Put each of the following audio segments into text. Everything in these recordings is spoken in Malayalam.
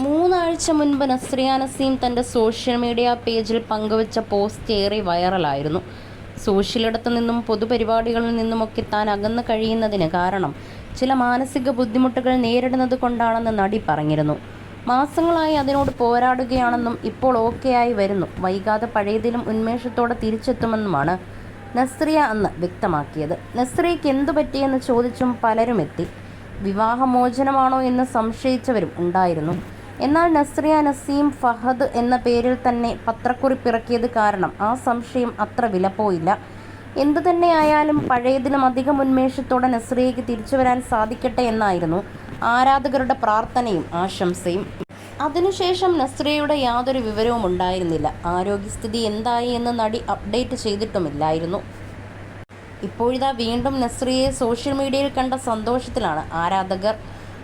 മൂന്നാഴ്ച മുൻപ് നസ്രിയ നസീം തൻ്റെ സോഷ്യൽ മീഡിയ പേജിൽ പങ്കുവച്ച പോസ്റ്റ് ഏറെ വൈറലായിരുന്നു. സോഷ്യലിടത്തു നിന്നും പൊതുപരിപാടികളിൽ നിന്നുമൊക്കെ താൻ അകന്നു കഴിയുന്നതിന് കാരണം ചില മാനസിക ബുദ്ധിമുട്ടുകൾ നേരിടുന്നത് കൊണ്ടാണെന്ന് നടി പറഞ്ഞിരുന്നു. മാസങ്ങളായി അതിനോട് പോരാടുകയാണെന്നും ഇപ്പോൾ ഓക്കെയായി വരുന്നു, വൈകാതെ പഴയതിലും ഉന്മേഷത്തോടെ തിരിച്ചെത്തുമെന്നുമാണ് നസ്രിയ അന്ന് വ്യക്തമാക്കിയത്. നസ്രിയയ്ക്ക് എന്തു പറ്റിയെന്ന് ചോദിച്ചും പലരും എത്തി. വിവാഹമോചനമാണോ എന്ന് സംശയിച്ചവരും ഉണ്ടായിരുന്നു. എന്നാൽ നസ്രിയ നസീം ഫഹദ് എന്ന പേരിൽ തന്നെ പത്രക്കുറിപ്പിറക്കിയത് കാരണം ആ സംശയം അത്ര വിലപ്പോയില്ല. എന്തു തന്നെയായാലും പഴയതിലും അധികം ഉന്മേഷത്തോടെ നസ്രിയയ്ക്ക് തിരിച്ചു വരാൻ സാധിക്കട്ടെ എന്നായിരുന്നു ആരാധകരുടെ പ്രാർത്ഥനയും ആശംസയും. അതിനുശേഷം നസ്രിയയുടെ യാതൊരു വിവരവും ഉണ്ടായിരുന്നില്ല. ആരോഗ്യസ്ഥിതി എന്തായി എന്ന് നടി അപ്ഡേറ്റ് ചെയ്തിട്ടുമില്ലായിരുന്നു. ഇപ്പോഴിതാ വീണ്ടും നസ്രിയയെ സോഷ്യൽ മീഡിയയിൽ കണ്ട സന്തോഷത്തിലാണ് ആരാധകർ.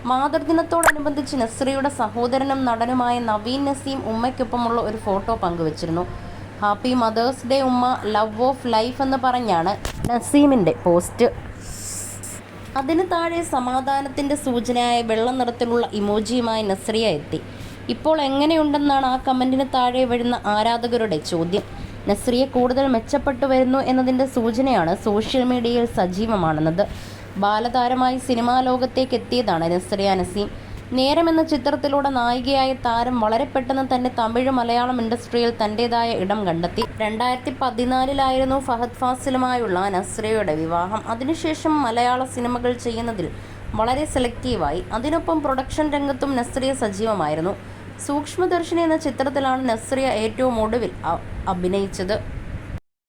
മാതൃദിനത്തോടനുബന്ധിച്ച് നസ്രിയയുടെ സഹോദരനും നടനുമായ നവീൻ നസീം ഉമ്മയ്ക്കൊപ്പമുള്ള ഒരു ഫോട്ടോ പങ്കുവച്ചിരുന്നു. ഹാപ്പി മദേഴ്സ് ഡേ ഉമ്മ, ലവ് ഓഫ് ലൈഫ് എന്ന് പറഞ്ഞാണ് നസീമിൻ്റെ പോസ്റ്റ്. അതിന് താഴെ സമാധാനത്തിൻ്റെ സൂചനയായ വെള്ള നിറത്തിലുള്ള ഇമോജിയുമായി നസ്രിയ എത്തി. ഇപ്പോൾ എങ്ങനെയുണ്ടെന്നാണ് ആ കമൻറ്റിന് താഴെ വരുന്ന ആരാധകരുടെ ചോദ്യം. നസ്രിയ കൂടുതൽ മെച്ചപ്പെട്ടു വരുന്നു എന്നതിൻ്റെ സൂചനയാണ് സോഷ്യൽ മീഡിയയിൽ സജീവമാണെന്നത്. ബാലതാരമായി സിനിമാ ലോകത്തേക്ക് എത്തിയതാണ് നസ്രിയ നസീം. നേരം എന്ന ചിത്രത്തിലൂടെ നായികയായ താരം വളരെ പെട്ടെന്ന് തന്നെ തമിഴ് മലയാളം ഇൻഡസ്ട്രിയിൽ തൻ്റെതായ ഇടം കണ്ടെത്തി. 2014 ഫഹദ് ഫാസിലുമായുള്ള നസ്രിയയുടെ വിവാഹം. അതിനുശേഷം മലയാള സിനിമകൾ ചെയ്യുന്നതിൽ വളരെ സെലക്റ്റീവായി. അതിനൊപ്പം പ്രൊഡക്ഷൻ രംഗത്തും നസ്രിയ സജീവമായിരുന്നു. സൂക്ഷ്മദർശിനി എന്ന ചിത്രത്തിലാണ് നസ്രിയ ഏറ്റവും ഒടുവിൽ അഭിനയിച്ചത്.